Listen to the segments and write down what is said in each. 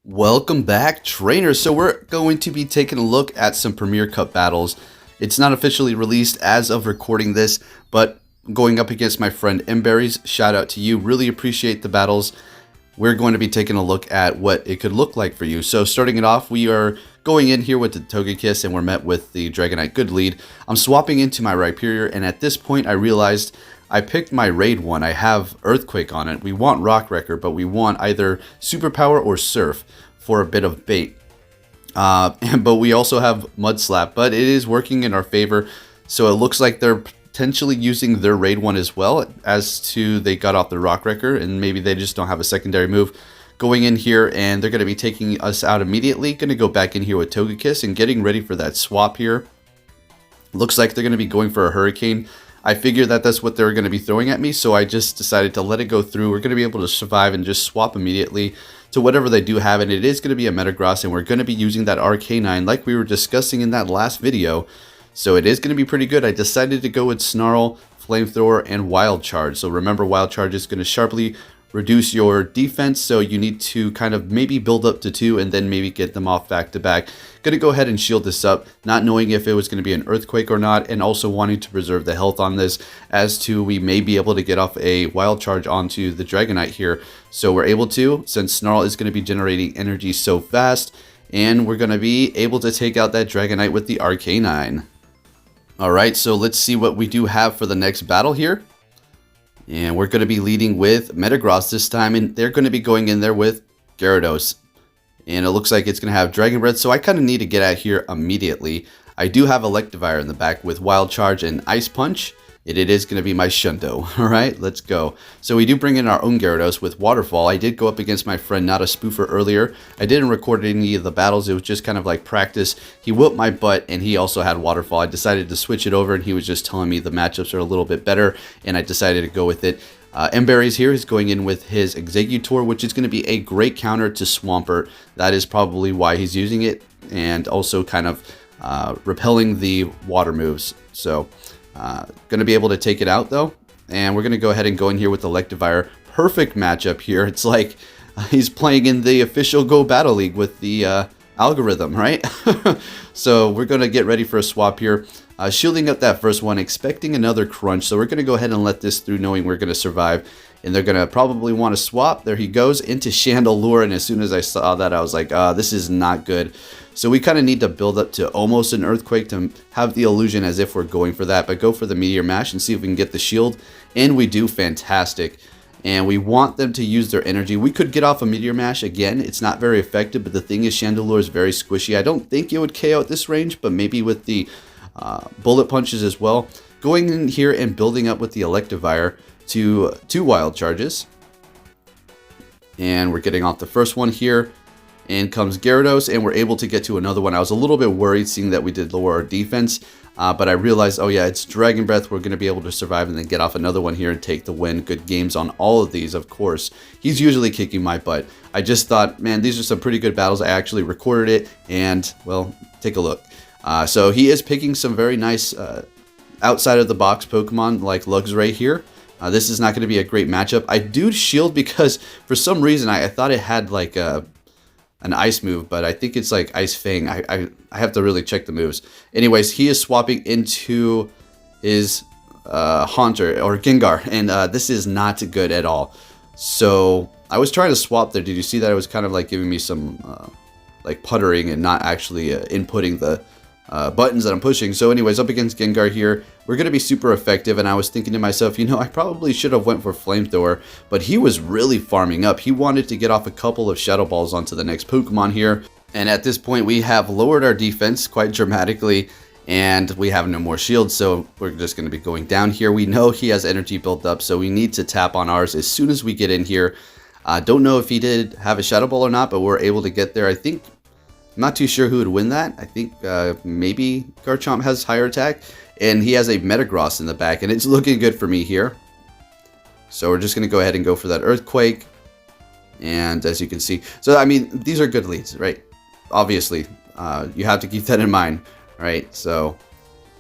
Welcome back, trainers. So we're going to be taking a look at some Premier Cup battles. It's not officially released as of recording this, but going up against my friend MBarryz, shout out to you. Really appreciate the battles. We're going to be taking a look at what it could look like for you. So starting it off, we are going in here with the Togekiss, and we're met with the Dragonite good lead. I'm swapping into my Rhyperior, and at this point I realized I picked my raid one. I have Earthquake on it. We want Rock Wrecker, but we want either Superpower or Surf for a bit of bait. But we also have Mud Slap, but it is working in our favor. So it looks like they're potentially using their raid one as well, as to they got off the Rock Wrecker, and maybe they just don't have a secondary move. Going in here, and they're going to be taking us out immediately. Going to go back in here with Togekiss and getting ready for that swap here. Looks like they're going to be going for a Hurricane. I figured that that's what they're going to be throwing at me, so I just decided to let it go through. We're going to be able to survive and just swap immediately to whatever they do have, and it is going to be a Metagross, and we're going to be using that Arcanine like we were discussing in that last video. So it is going to be pretty good. I decided to go with Snarl, Flamethrower, and Wild Charge. So remember, Wild Charge is going to sharply reduce your defense, so you need to kind of maybe build up to 2 and then maybe get them off back to back. Going to go ahead and shield this up, not knowing if it was going to be an Earthquake or not, and also wanting to preserve the health on this, as to we may be able to get off a Wild Charge onto the Dragonite here. So we're able to, since Snarl is going to be generating energy so fast, and we're going to be able to take out that Dragonite with the Arcanine. Alright, so let's see what we do have for the next battle here. And we're going to be leading with Metagross this time, and they're going to be going in there with Gyarados. And it looks like it's going to have Dragon Breath, so I kind of need to get out here immediately. I do have Electivire in the back with Wild Charge and Ice Punch. It is going to be my Shundo. Alright, let's go. So we do bring in our own Gyarados with Waterfall. I did go up against my friend Not a Spoofer earlier. I didn't record any of the battles. It was just kind of like practice. He whooped my butt, and he also had Waterfall. I decided to switch it over, and he was just telling me the matchups are a little bit better, and I decided to go with it. MBarryz here is going in with his Exeggutor, which is going to be a great counter to Swampert. That is probably why he's using it, and also kind of repelling the water moves. So going to be able to take it out though, and we're going to go ahead and go in here with Electivire. Perfect matchup here. It's like he's playing in the official Go Battle League with the algorithm, right? So we're going to get ready for a swap here. Shielding up that first one, expecting another crunch. So we're going to go ahead and let this through, knowing we're going to survive. And they're going to probably want to swap. There he goes into Chandelure. And as soon as I saw that, I was like, this is not good. So we kind of need to build up to almost an Earthquake to have the illusion as if we're going for that. But go for the Meteor Mash and see if we can get the shield. And we do. Fantastic. And we want them to use their energy. We could get off a Meteor Mash again. It's not very effective, but the thing is, Chandelure is very squishy. I don't think it would KO at this range, but maybe with the bullet punches as well. Going in here and building up with the Electivire to 2 Wild Charges. And we're getting off the first one here. And comes Gyarados, and we're able to get to another one. I was a little bit worried seeing that we did lower our defense. But I realized, oh yeah, it's Dragon Breath. We're going to be able to survive and then get off another one here and take the win. Good games on all of these, of course. He's usually kicking my butt. I just thought, man, these are some pretty good battles. I actually recorded it, and, well, take a look. So he is picking some very nice outside-of-the-box Pokemon like Luxray here. This is not going to be a great matchup. I do shield because, for some reason, I thought it had, like, an ice move, but I think it's like Ice Fang. I have to really check the moves. Anyways, he is swapping into his Haunter or Gengar, and this is not good at all. So I was trying to swap there. Did you see that? It was kind of like giving me some like puttering and not actually inputting the buttons that I'm pushing. So anyways, up against Gengar here, we're going to be super effective, and I was thinking to myself, you know, I probably should have went for Flamethrower, but he was really farming up. He wanted to get off a couple of Shadow Balls onto the next Pokemon here, and at this point we have lowered our defense quite dramatically, and we have no more shields, so we're just going to be going down here. We know he has energy built up, so we need to tap on ours as soon as we get in here. Don't know if he did have a Shadow Ball or not, but we're able to get there. I think, I'm not too sure who would win that. I think maybe Garchomp has higher attack, and he has a Metagross in the back, and it's looking good for me here. So we're just going to go ahead and go for that Earthquake. And as you can see, so I mean, these are good leads, right? Obviously, you have to keep that in mind, right? So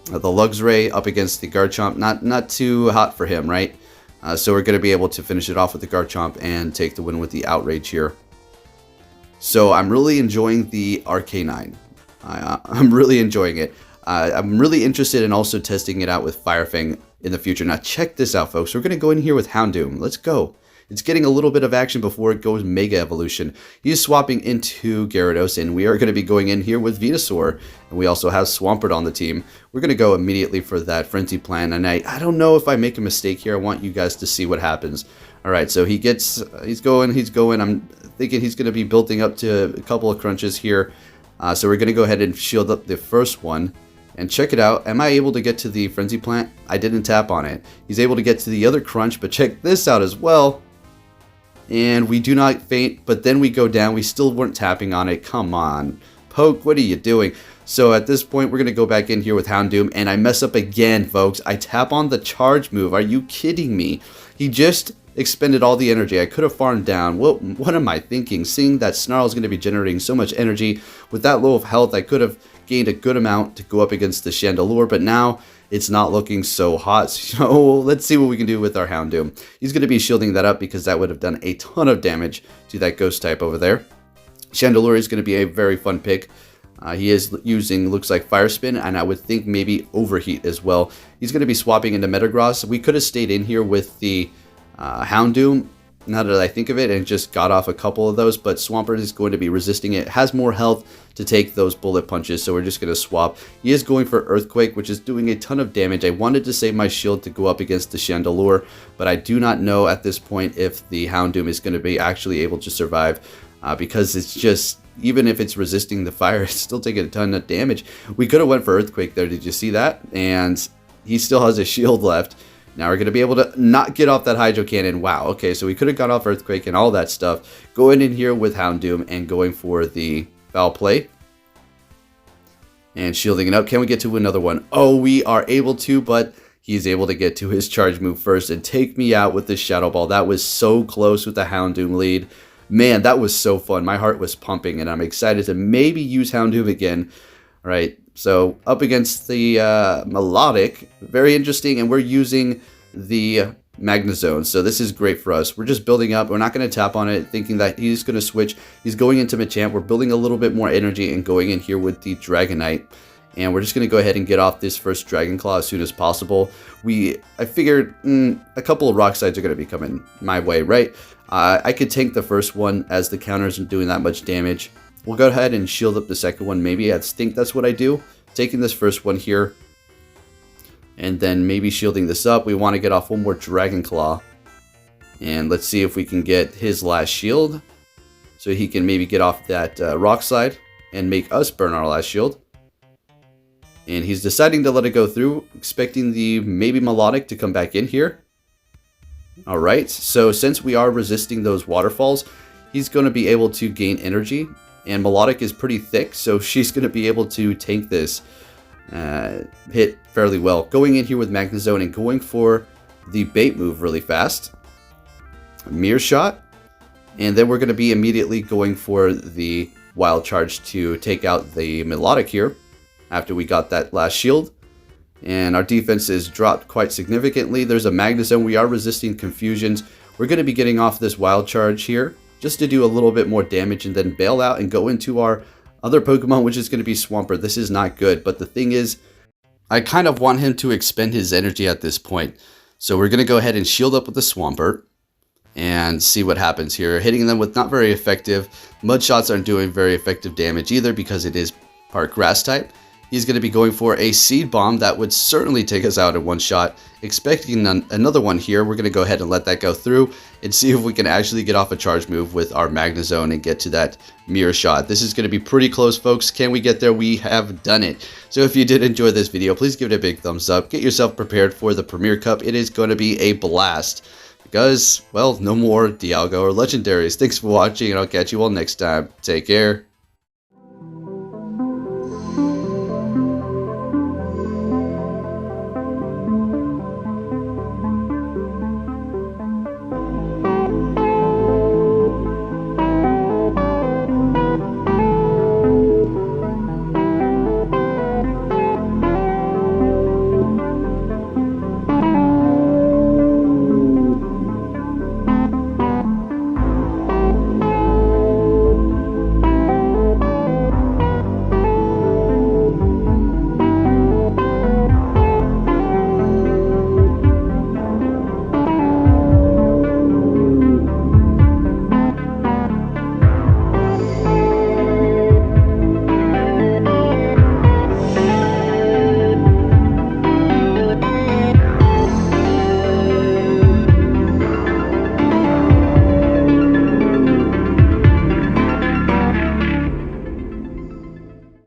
the Luxray up against the Garchomp, not too hot for him, right? So we're going to be able to finish it off with the Garchomp and take the win with the Outrage here. So I'm really enjoying the Arcanine. I'm really enjoying it. I'm really interested in also testing it out with Firefang in the future. Now check this out, folks. We're going to go in here with Houndoom. Let's go. It's getting a little bit of action before it goes Mega Evolution. He's swapping into Gyarados, and we are going to be going in here with Venusaur. And we also have Swampert on the team. We're going to go immediately for that Frenzy Plant, and I don't know if I make a mistake here. I want you guys to see what happens. Alright, so he's going. I'm thinking he's going to be building up to a couple of crunches here. So we're going to go ahead and shield up the first one. And check it out. Am I able to get to the Frenzy Plant? I didn't tap on it. He's able to get to the other crunch, but check this out as well. And we do not faint, but then we go down. We still weren't tapping on it. Come on, Poke, what are you doing? So at this point, we're going to go back in here with Houndoom, and I mess up again, folks. I tap on the charge move. Are you kidding me? He just expended all the energy. I could have farmed down. What am I thinking? Seeing that Snarl is going to be generating so much energy with that low of health, I could have gained a good amount to go up against the Chandelure, but now it's not looking so hot. So let's see what we can do with our Houndoom. He's going to be shielding that up because that would have done a ton of damage to that ghost type over there. Chandelure is going to be a very fun pick. He is using, looks like, Fire Spin, and I would think maybe Overheat as well. He's going to be swapping into Metagross. We could have stayed in here with the Houndoom, now that I think of it, and just got off a couple of those, but Swampert is going to be resisting it. Has more health to take those bullet punches, so we're just going to swap. He is going for Earthquake, which is doing a ton of damage. I wanted to save my shield to go up against the Chandelure, but I do not know at this point if the Houndoom is going to be actually able to survive, because it's just, even if it's resisting the fire, it's still taking a ton of damage. We could have went for Earthquake there, did you see that? And he still has a shield left. Now we're going to be able to not get off that Hydro Cannon. Wow, okay, so we could have got off Earthquake and all that stuff. Going in here with Houndoom and going for the Foul Play. And shielding it up. Can we get to another one? Oh, we are able to, but he's able to get to his charge move first and take me out with this Shadow Ball. That was so close with the Houndoom lead. Man, that was so fun. My heart was pumping, and I'm excited to maybe use Houndoom again. All right, so up against the Melodic, very interesting, and we're using the Magnezone, so this is great for us. We're just building up. We're not going to tap on it, thinking that he's going to switch. He's going into Machamp. We're building a little bit more energy and going in here with the Dragonite, and we're just going to go ahead and get off this first Dragon Claw as soon as possible. I figured a couple of Rock Slides are going to be coming my way, right? I could tank the first one as the counter isn't doing that much damage. We'll go ahead and shield up the second one. Maybe I think that's what I do. Taking this first one here. And then maybe shielding this up. We want to get off one more Dragon Claw. And let's see if we can get his last shield. So he can maybe get off that Rock Slide and make us burn our last shield. And he's deciding to let it go through. Expecting the maybe Melodic to come back in here. Alright, so since we are resisting those waterfalls, he's going to be able to gain energy. And Melodic is pretty thick, so she's going to be able to tank this hit fairly well. Going in here with Magnezone and going for the bait move really fast. Mirror Shot. And then we're going to be immediately going for the Wild Charge to take out the Melodic here after we got that last shield. And our defense is dropped quite significantly. There's a Magnezone. We are resisting Confusions. We're going to be getting off this Wild Charge here just to do a little bit more damage and then bail out and go into our other Pokemon, which is going to be Swampert. This is not good, but the thing is, I kind of want him to expend his energy at this point. So we're going to go ahead and shield up with the Swampert and see what happens here. Hitting them with not very effective. Mud Shots aren't doing very effective damage either because it is part Grass type. He's going to be going for a Seed Bomb that would certainly take us out in one shot. Expecting another one here. We're going to go ahead and let that go through and see if we can actually get off a charge move with our Magnezone and get to that Mirror Shot. This is going to be pretty close, folks. Can we get there? We have done it. So if you did enjoy this video, please give it a big thumbs up. Get yourself prepared for the Premier Cup. It is going to be a blast because, well, no more Dialga or Legendaries. Thanks for watching, and I'll catch you all next time. Take care.